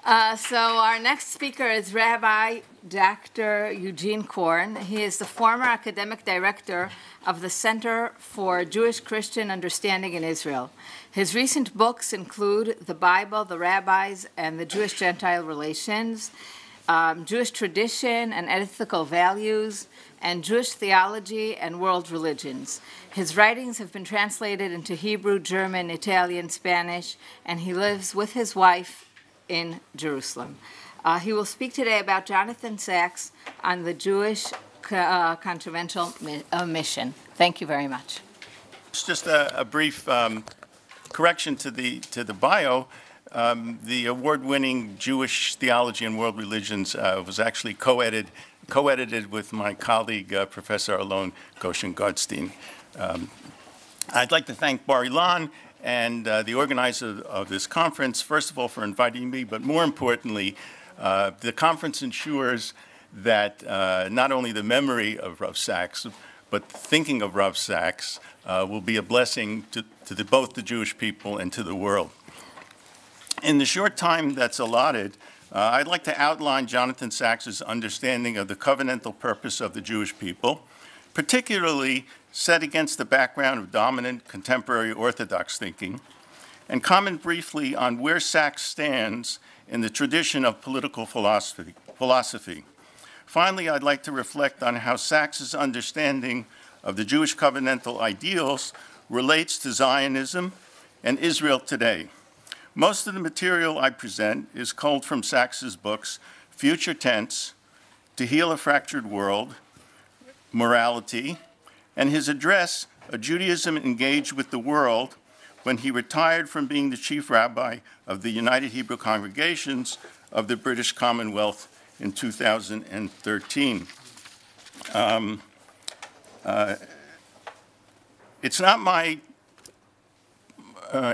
So our next speaker is Rabbi Dr. Eugene Korn. He is the former academic director of the Center for Jewish-Christian Understanding in Israel. His recent books include The Bible, the Rabbis, and the Jewish-Gentile Relations, Jewish Tradition and Ethical Values, and Jewish Theology and World Religions. His writings have been translated into Hebrew, German, Italian, Spanish, and he lives with his wife in Jerusalem. He will speak today about Jonathan Sacks on the Jewish Controversial Mission. Thank you very much. Just a brief correction to the bio. The award-winning Jewish Theology and World Religions was actually co-edited with my colleague, Professor Alon Goshen-Godstein. I'd like to thank Bar Ilan and the organizer of this conference, first of all, for inviting me, but more importantly, the conference ensures that not only the memory of Rav Sacks, but thinking of Rav Sacks will be a blessing to both the Jewish people and to the world. In the short time that's allotted, I'd like to outline Jonathan Sacks' understanding of the covenantal purpose of the Jewish people, particularly set against the background of dominant contemporary Orthodox thinking, and comment briefly on where Sacks stands in the tradition of political philosophy. Finally, I'd like to reflect on how Sacks' understanding of the Jewish covenantal ideals relates to Zionism and Israel today. Most of the material I present is culled from Sacks' books, Future Tense, To Heal a Fractured World, Morality, and his address, A Judaism Engaged with the World, when he retired from being the chief rabbi of the United Hebrew Congregations of the British Commonwealth in 2013. It's not my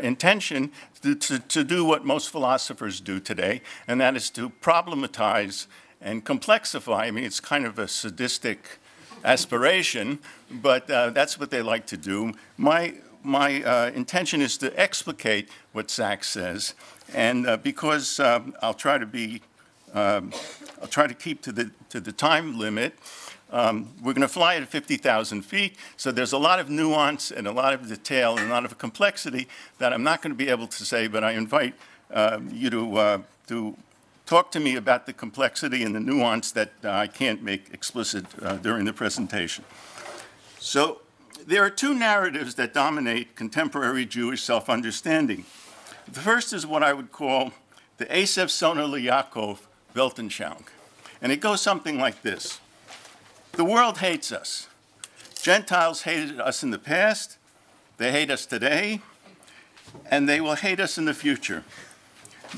intention to do what most philosophers do today, and that is to problematize and complexify. I mean, it's kind of a sadistic aspiration, but that's what they like to do. My intention is to explicate what Sacks says, and because I'll try to keep to the time limit. We're going to fly at 50,000 feet, so there's a lot of nuance and a lot of detail and a lot of complexity that I'm not going to be able to say, but I invite you to talk to me about the complexity and the nuance that I can't make explicit during the presentation. So there are two narratives that dominate contemporary Jewish self-understanding. The first is what I would call the Esav Sona Yaakov Weltanschauung, and it goes something like this. The world hates us. Gentiles hated us in the past, they hate us today, and they will hate us in the future.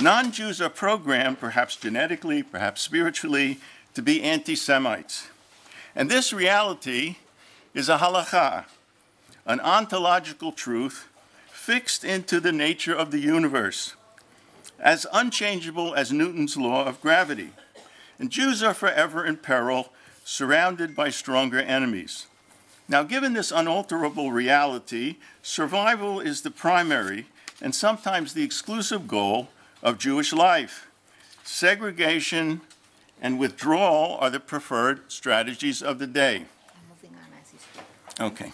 Non-Jews are programmed, perhaps genetically, perhaps spiritually, to be anti-Semites. And this reality is a halakha, an ontological truth fixed into the nature of the universe, as unchangeable as Newton's law of gravity. And Jews are forever in peril, surrounded by stronger enemies. Now, given this unalterable reality, survival is the primary and sometimes the exclusive goal of Jewish life. Segregation and withdrawal are the preferred strategies of the day. I'm moving on as you speak. Okay.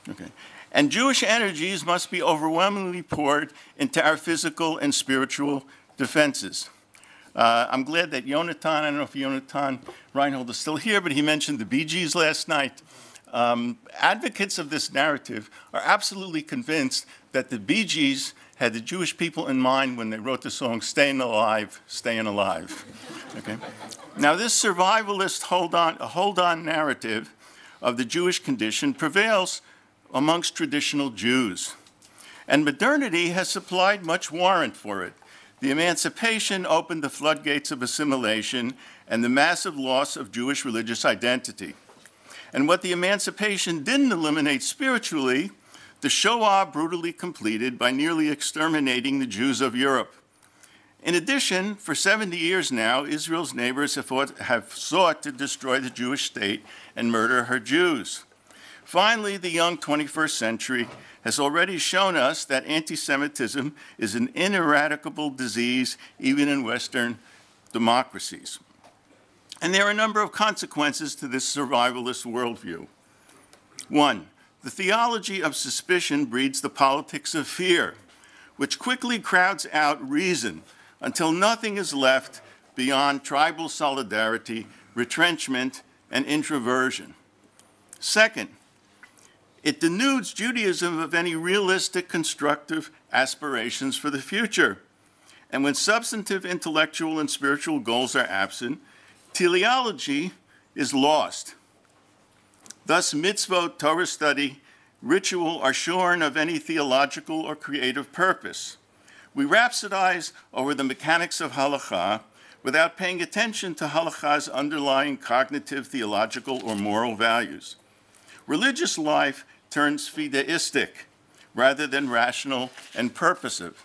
Okay. And Jewish energies must be overwhelmingly poured into our physical and spiritual defenses. I'm glad that Jonatha, I don't know if Jonatha Reinhold is still here, but he mentioned the Bee Gees last night. Advocates of this narrative are absolutely convinced that the Bee Gees had the Jewish people in mind when they wrote the song Staying Alive, Staying Alive. Okay? Now, this survivalist hold-on narrative of the Jewish condition prevails amongst traditional Jews. And modernity has supplied much warrant for it. The emancipation opened the floodgates of assimilation and the massive loss of Jewish religious identity. And what the emancipation didn't eliminate spiritually, the Shoah brutally completed by nearly exterminating the Jews of Europe. In addition, for 70 years now, Israel's neighbors have sought to destroy the Jewish state and murder her Jews. Finally, the young 21st century has already shown us that anti-Semitism is an ineradicable disease even in Western democracies. And there are a number of consequences to this survivalist worldview. One, the theology of suspicion breeds the politics of fear, which quickly crowds out reason until nothing is left beyond tribal solidarity, retrenchment, and introversion. Second, it denudes Judaism of any realistic, constructive aspirations for the future. And when substantive intellectual and spiritual goals are absent, teleology is lost. Thus, mitzvot, Torah study, ritual are shorn of any theological or creative purpose. We rhapsodize over the mechanics of halakha without paying attention to halakha's underlying cognitive, theological, or moral values. Religious life turns fideistic rather than rational and purposive.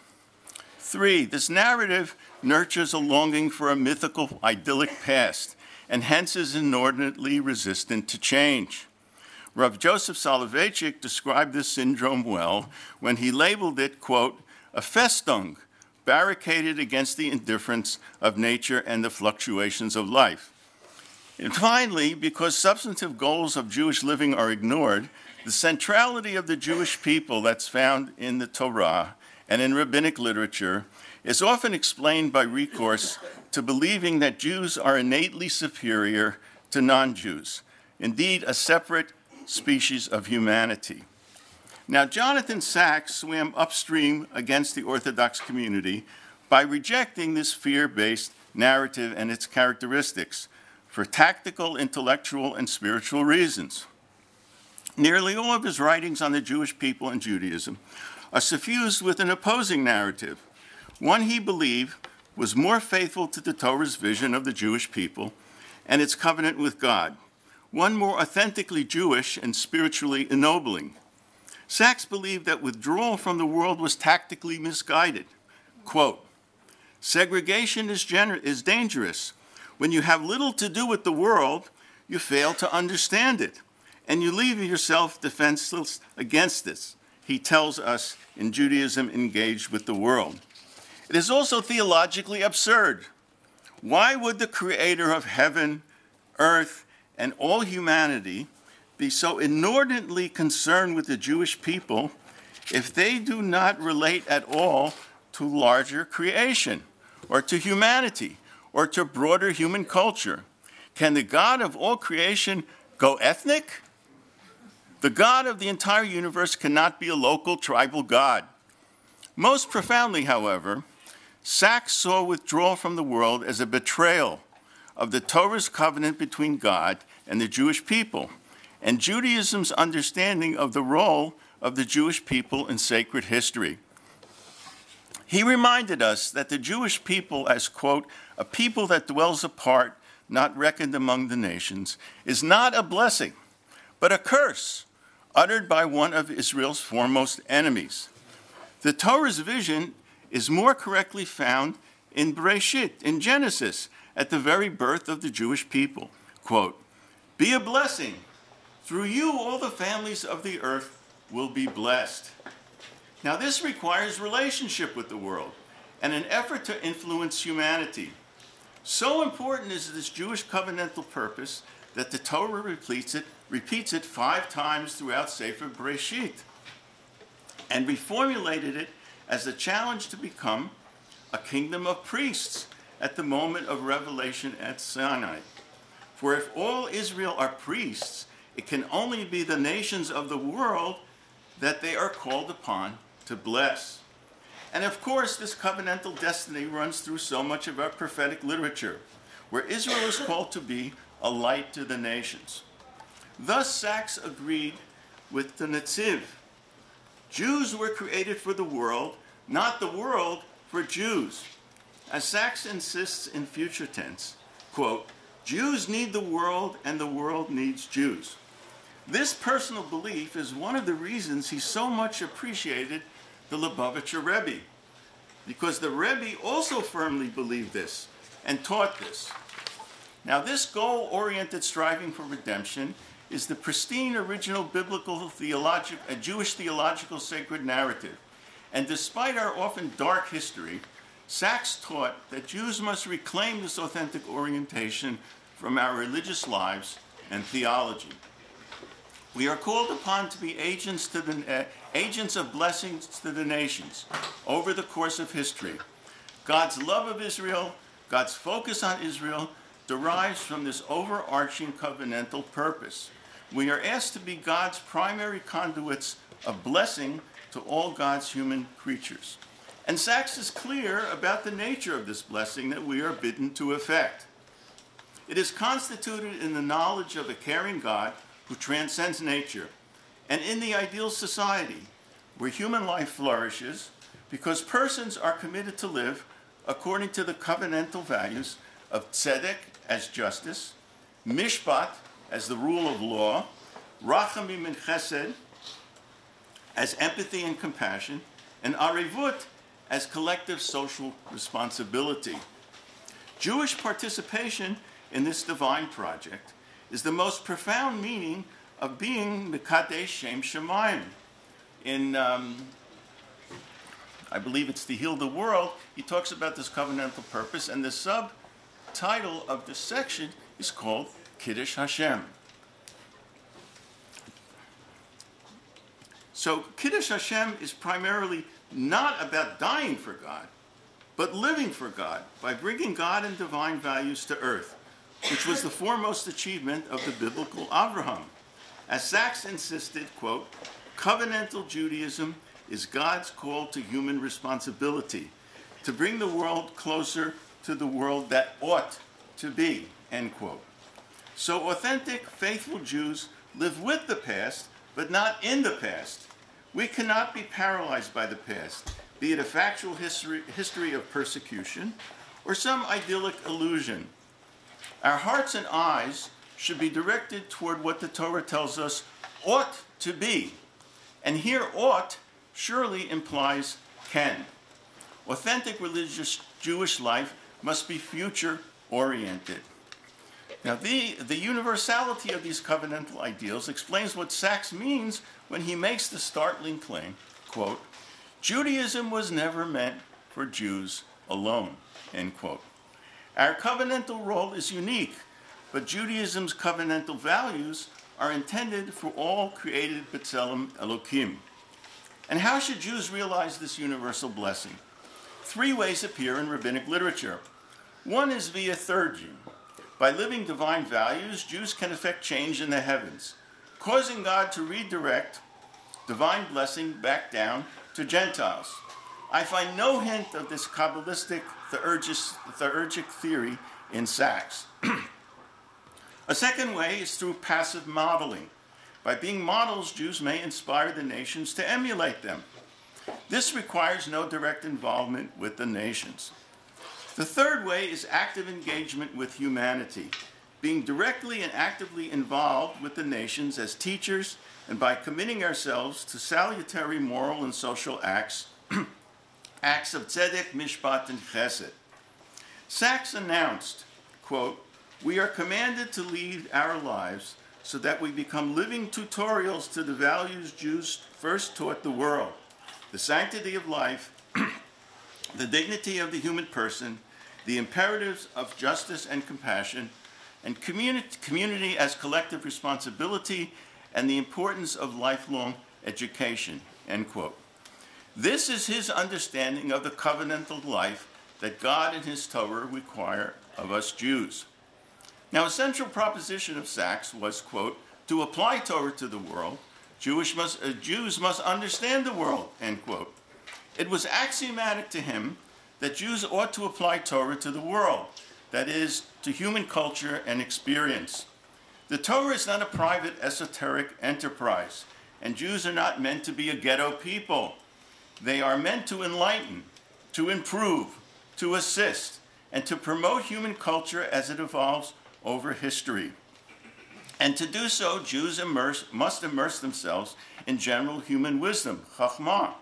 Three, this narrative nurtures a longing for a mythical, idyllic past, and hence is inordinately resistant to change. Rav Joseph Soloveitchik described this syndrome well when he labeled it, quote, a Festung, barricaded against the indifference of nature and the fluctuations of life. And finally, because substantive goals of Jewish living are ignored, the centrality of the Jewish people that's found in the Torah and in rabbinic literature is often explained by recourse to believing that Jews are innately superior to non-Jews, indeed a separate species of humanity. Now, Jonathan Sacks swam upstream against the Orthodox community by rejecting this fear-based narrative and its characteristics for tactical, intellectual, and spiritual reasons. Nearly all of his writings on the Jewish people and Judaism are suffused with an opposing narrative, one he believed was more faithful to the Torah's vision of the Jewish people and its covenant with God, one more authentically Jewish and spiritually ennobling. Sacks believed that withdrawal from the world was tactically misguided. Quote, segregation is dangerous. When you have little to do with the world, you fail to understand it, and you leave yourself defenseless against this, he tells us in Judaism Engaged with the World. It is also theologically absurd. Why would the creator of heaven, earth, and all humanity be so inordinately concerned with the Jewish people if they do not relate at all to larger creation, or to humanity, or to broader human culture? Can the God of all creation go ethnic? The God of the entire universe cannot be a local tribal God. Most profoundly, however, Sacks saw withdrawal from the world as a betrayal of the Torah's covenant between God and the Jewish people, and Judaism's understanding of the role of the Jewish people in sacred history. He reminded us that the Jewish people as, quote, a people that dwells apart, not reckoned among the nations, is not a blessing, but a curse uttered by one of Israel's foremost enemies. The Torah's vision is more correctly found in Bereshit, in Genesis, at the very birth of the Jewish people. Quote, be a blessing. Through you, all the families of the earth will be blessed. Now, this requires relationship with the world and an effort to influence humanity. So important is this Jewish covenantal purpose that the Torah repeats it 5 times throughout Sefer Bereshit, and reformulated it as a challenge to become a kingdom of priests at the moment of revelation at Sinai. For if all Israel are priests, it can only be the nations of the world that they are called upon to bless. And of course, this covenantal destiny runs through so much of our prophetic literature, where Israel is called to be a light to the nations. Thus, Sacks agreed with the Netziv. Jews were created for the world, not the world for Jews. As Sacks insists in future tense, quote, Jews need the world and the world needs Jews. This personal belief is one of the reasons he so much appreciated the Lubavitcher Rebbe, because the Rebbe also firmly believed this and taught this. Now, this goal-oriented striving for redemption is the pristine original Jewish theological sacred narrative. And despite our often dark history, Sachs taught that Jews must reclaim this authentic orientation from our religious lives and theology. We are called upon to be agents of blessings to the nations over the course of history. God's love of Israel, God's focus on Israel, derives from this overarching covenantal purpose. We are asked to be God's primary conduits of blessing to all God's human creatures. And Sachs is clear about the nature of this blessing that we are bidden to effect. It is constituted in the knowledge of a caring God who transcends nature, and in the ideal society where human life flourishes because persons are committed to live according to the covenantal values of tzedek as justice, mishpat as the rule of law, rachamim and chesed as empathy and compassion, and arevut as collective social responsibility. Jewish participation in this divine project is the most profound meaning of being Mekadesh Shem Shemayim. In, I believe it's To Heal the World, he talks about this covenantal purpose, and the subtitle of this section is called Kiddush Hashem. So Kiddush Hashem is primarily not about dying for God, but living for God by bringing God and divine values to earth, which was the foremost achievement of the biblical Abraham. As Sachs insisted, quote, covenantal Judaism is God's call to human responsibility, to bring the world closer to the world that ought to be, end quote. So authentic, faithful Jews live with the past, but not in the past. We cannot be paralyzed by the past, be it a factual history of persecution or some idyllic illusion. Our hearts and eyes should be directed toward what the Torah tells us ought to be. And here ought surely implies can. Authentic religious Jewish life must be future-oriented. Now, the universality of these covenantal ideals explains what Sachs means when he makes the startling claim, quote, Judaism was never meant for Jews alone, end quote. Our covenantal role is unique, but Judaism's covenantal values are intended for all created B'Tselem Elokim. And how should Jews realize this universal blessing? 3 ways appear in rabbinic literature. One is via theurgy. By living divine values, Jews can effect change in the heavens, causing God to redirect divine blessing back down to Gentiles. I find no hint of this Kabbalistic theurgic theory in Sachs. A second way is through passive modeling. By being models, Jews may inspire the nations to emulate them. This requires no direct involvement with the nations. The third way is active engagement with humanity, being directly and actively involved with the nations as teachers and by committing ourselves to salutary moral and social acts, acts of tzedek, mishpat, and chesed. Sachs announced, quote, we are commanded to lead our lives so that we become living tutorials to the values Jews first taught the world, the sanctity of life, the dignity of the human person, the imperatives of justice and compassion, and community as collective responsibility, and the importance of lifelong education, end quote. This is his understanding of the covenantal life that God and his Torah require of us Jews. Now, a central proposition of Sachs was, quote, to apply Torah to the world, Jews must understand the world, end quote. It was axiomatic to him that Jews ought to apply Torah to the world, that is, to human culture and experience. The Torah is not a private esoteric enterprise, and Jews are not meant to be a ghetto people. They are meant to enlighten, to improve, to assist, and to promote human culture as it evolves over history. And to do so, Jews must immerse themselves in general human wisdom, chachmah,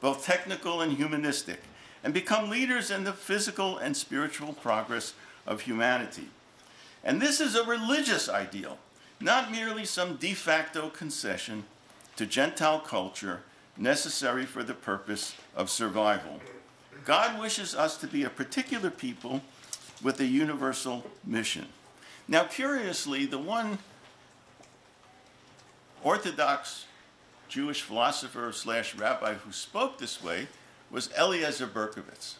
both technical and humanistic, and become leaders in the physical and spiritual progress of humanity. And this is a religious ideal. not merely some de facto concession to Gentile culture necessary for the purpose of survival. God wishes us to be a particular people with a universal mission. Now, curiously, the one Orthodox Jewish philosopher / rabbi who spoke this way was Eliezer Berkovitz.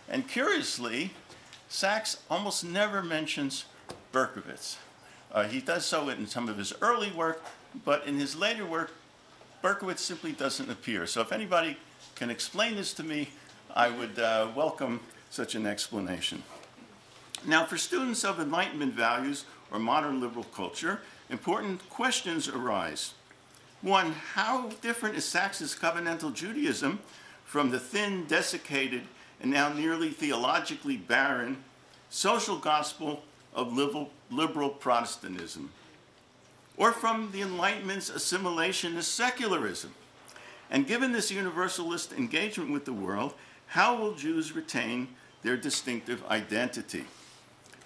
And curiously, Sachs almost never mentions Berkovitz. He does so in some of his early work, but in his later work, Berkovitz simply doesn't appear. So if anybody can explain this to me, I would welcome such an explanation. Now, for students of Enlightenment values or modern liberal culture, important questions arise. One, how different is Sachs's covenantal Judaism from the thin, desiccated, and now nearly theologically barren social gospel of liberal Protestantism? Or from the Enlightenment's assimilationist secularism? And given this universalist engagement with the world, how will Jews retain their distinctive identity?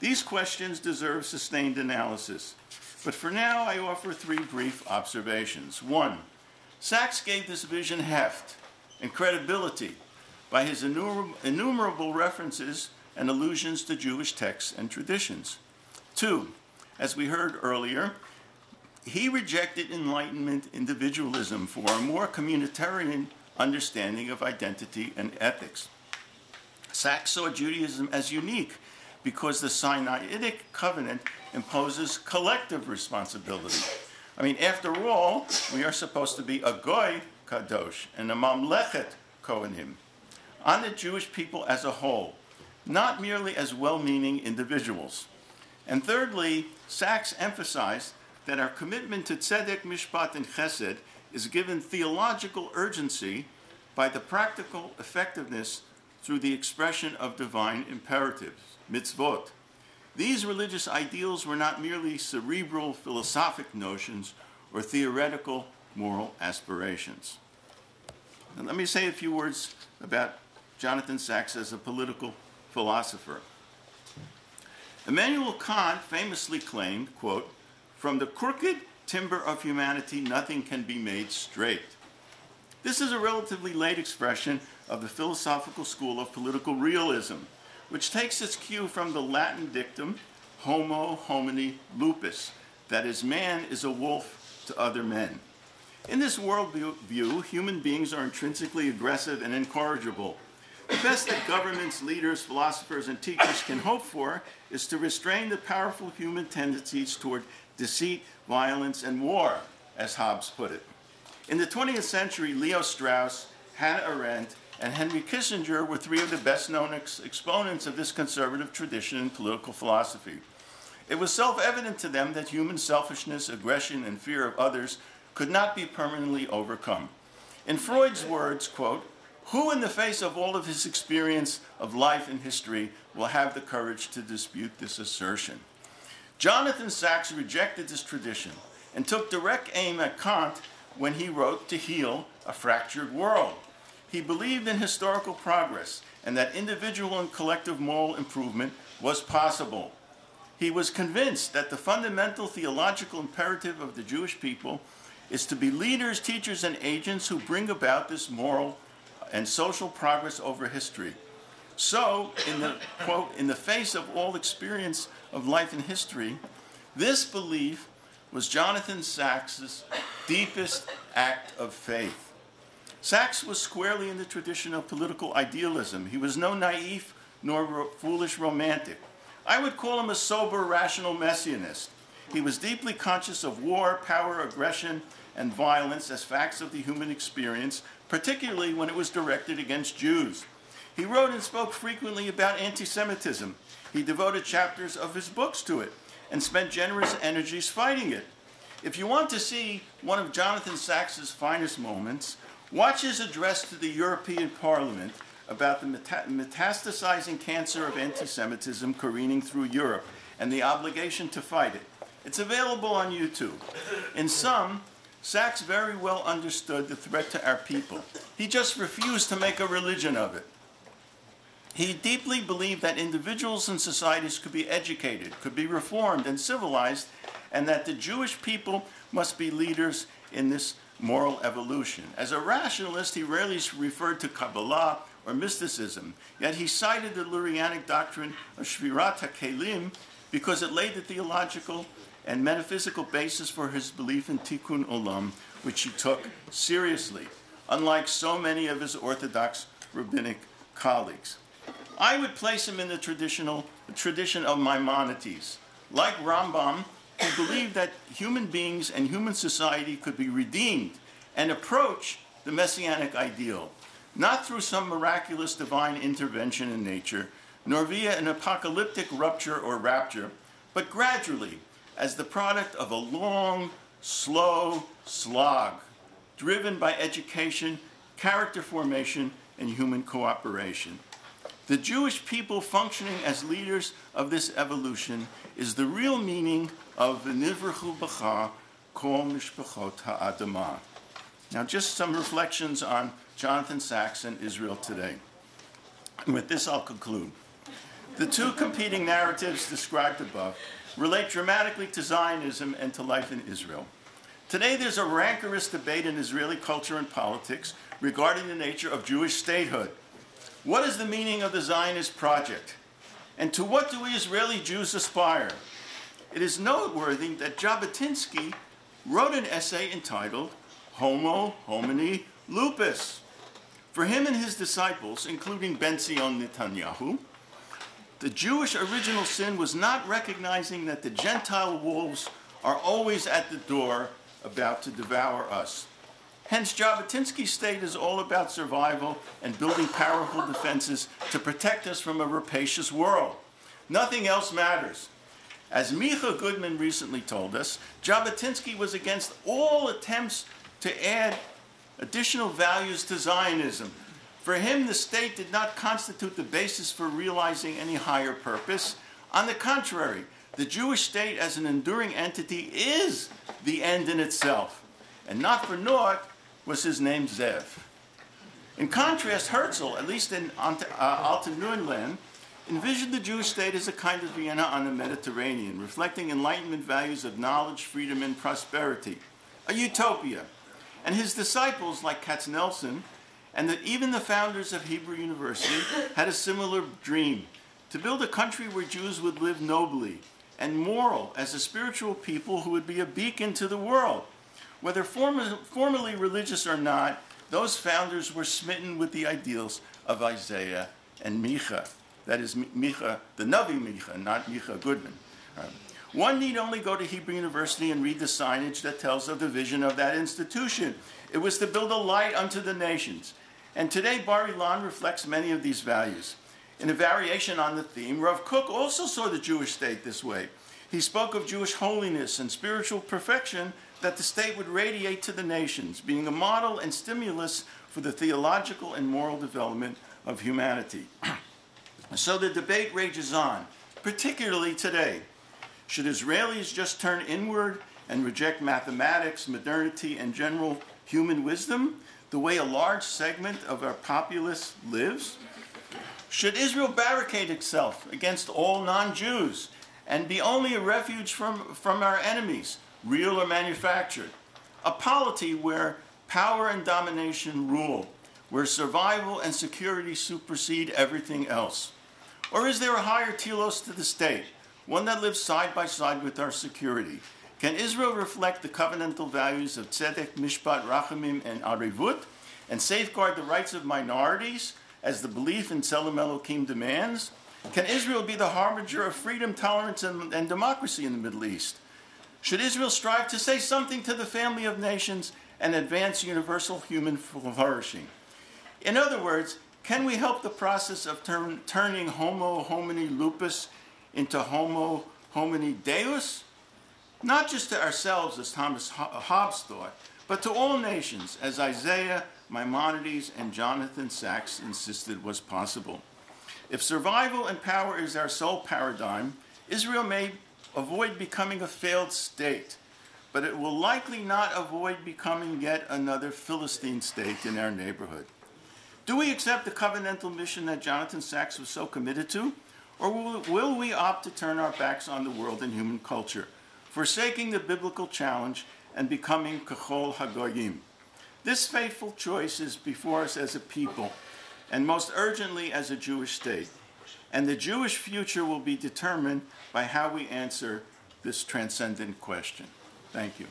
These questions deserve sustained analysis, but for now I offer three brief observations. One, Sachs gave this vision heft and credibility by his innumerable references and allusions to Jewish texts and traditions. Two, as we heard earlier, he rejected Enlightenment individualism for a more communitarian understanding of identity and ethics. Sachs saw Judaism as unique because the Sinaitic covenant imposes collective responsibility. I mean, after all, we are supposed to be a goy kadosh and a mamlechet kohanim, on the Jewish people as a whole, not merely as well-meaning individuals. And thirdly, Sachs emphasized that our commitment to tzedek, mishpat, and chesed is given theological urgency by the practical effectiveness through the expression of divine imperatives, mitzvot. These religious ideals were not merely cerebral philosophic notions or theoretical moral aspirations. And let me say a few words about Jonathan Sachs as a political philosopher. Immanuel Kant famously claimed, quote, "From the crooked timber of humanity, nothing can be made straight." This is a relatively late expression of the philosophical school of political realism, which takes its cue from the Latin dictum, homo homini lupus, that is, man is a wolf to other men. In this worldview, human beings are intrinsically aggressive and incorrigible. The best that governments, leaders, philosophers, and teachers can hope for is to restrain the powerful human tendencies toward deceit, violence, and war, as Hobbes put it. In the 20th century, Leo Strauss, Hannah Arendt, and Henry Kissinger were three of the best-known exponents of this conservative tradition in political philosophy. It was self-evident to them that human selfishness, aggression, and fear of others could not be permanently overcome. In Freud's words, quote, "Who in the face of all of his experience of life and history will have the courage to dispute this assertion?" Jonathan Sachs rejected this tradition and took direct aim at Kant when he wrote To Heal a Fractured World. He believed in historical progress and that individual and collective moral improvement was possible. He was convinced that the fundamental theological imperative of the Jewish people is to be leaders, teachers, and agents who bring about this moral and social progress over history. So, in the, quote, "in the face of all experience of life and history," this belief was Jonathan Sachs's deepest act of faith. Sachs was squarely in the tradition of political idealism. He was no naive nor foolish romantic. I would call him a sober, rational messianist. He was deeply conscious of war, power, aggression, and violence as facts of the human experience, particularly when it was directed against Jews. He wrote and spoke frequently about anti-Semitism. He devoted chapters of his books to it and spent generous energies fighting it. If you want to see one of Jonathan Sachs's finest moments, watch his address to the European Parliament about the metastasizing cancer of anti-Semitism careening through Europe and the obligation to fight it. It's available on YouTube. In sum, Sachs very well understood the threat to our people. He just refused to make a religion of it. He deeply believed that individuals and societies could be educated, could be reformed and civilized and that the Jewish people must be leaders in this moral evolution. As a rationalist, he rarely referred to Kabbalah or mysticism, yet he cited the Lurianic doctrine of Shvirat HaKelim because it laid the theological and metaphysical basis for his belief in Tikkun Olam, which he took seriously, unlike so many of his Orthodox rabbinic colleagues. I would place him in the tradition of Maimonides. Like Rambam, he believed that human beings and human society could be redeemed and approach the messianic ideal, not through some miraculous divine intervention in nature, nor via an apocalyptic rupture or rapture, but gradually, as the product of a long, slow slog, driven by education, character formation, and human cooperation. The Jewish people functioning as leaders of this evolution is the real meaning of V'nivrachu b'cha kol mishpachot ha'adamah. Now, just some reflections on Jonathan Sacks and Israel today. And with this, I'll conclude. The two competing narratives described above relate dramatically to Zionism and to life in Israel. Today, there's a rancorous debate in Israeli culture and politics regarding the nature of Jewish statehood. What is the meaning of the Zionist project? And to what do we Israeli Jews aspire? It is noteworthy that Jabotinsky wrote an essay entitled Homo Homini Lupus. For him and his disciples, including Ben-Zion Netanyahu, the Jewish original sin was not recognizing that the Gentile wolves are always at the door about to devour us. Hence, Jabotinsky's state is all about survival and building powerful defenses to protect us from a rapacious world. Nothing else matters. As Micha Goodman recently told us, Jabotinsky was against all attempts to add additional values to Zionism. For him, the state did not constitute the basis for realizing any higher purpose. On the contrary, the Jewish state as an enduring entity is the end in itself. And not for naught was his name Zev. In contrast, Herzl, at least in Altenurland, envisioned the Jewish state as a kind of Vienna on the Mediterranean, reflecting Enlightenment values of knowledge, freedom, and prosperity, a utopia. And his disciples, like Katznelson, and that even the founders of Hebrew University had a similar dream, to build a country where Jews would live nobly and moral as a spiritual people who would be a beacon to the world. Whether formally religious or not, those founders were smitten with the ideals of Isaiah and Micha. That is Micha, the Navi Micha, not Micha Goodman. One need only go to Hebrew University and read the signage that tells of the vision of that institution. It was to build a light unto the nations. And today, Bar Ilan reflects many of these values. In a variation on the theme, Rav Kook also saw the Jewish state this way. He spoke of Jewish holiness and spiritual perfection that the state would radiate to the nations, being a model and stimulus for the theological and moral development of humanity. So the debate rages on, particularly today. Should Israelis just turn inward and reject mathematics, modernity, and general human wisdom, the way a large segment of our populace lives? Should Israel barricade itself against all non-Jews and be only a refuge from our enemies, real or manufactured? A polity where power and domination rule, where survival and security supersede everything else? Or is there a higher telos to the state, one that lives side by side with our security? Can Israel reflect the covenantal values of tzedek, mishpat, rachamim, and arivut, and safeguard the rights of minorities as the belief in Tzelem Elohim demands? Can Israel be the harbinger of freedom, tolerance, and democracy in the Middle East? Should Israel strive to say something to the family of nations and advance universal human flourishing? In other words, can we help the process of turning Homo homini lupus into Homo homini deus? Not just to ourselves, as Thomas Hobbes thought, but to all nations, as Isaiah, Maimonides, and Jonathan Sacks insisted was possible. If survival and power is our sole paradigm, Israel may avoid becoming a failed state, but it will likely not avoid becoming yet another Philistine state in our neighborhood. Do we accept the covenantal mission that Jonathan Sacks was so committed to, or will we opt to turn our backs on the world and human culture, forsaking the biblical challenge and becoming Kachol HaGoyim. This faithful choice is before us as a people, and most urgently as a Jewish state. And the Jewish future will be determined by how we answer this transcendent question. Thank you.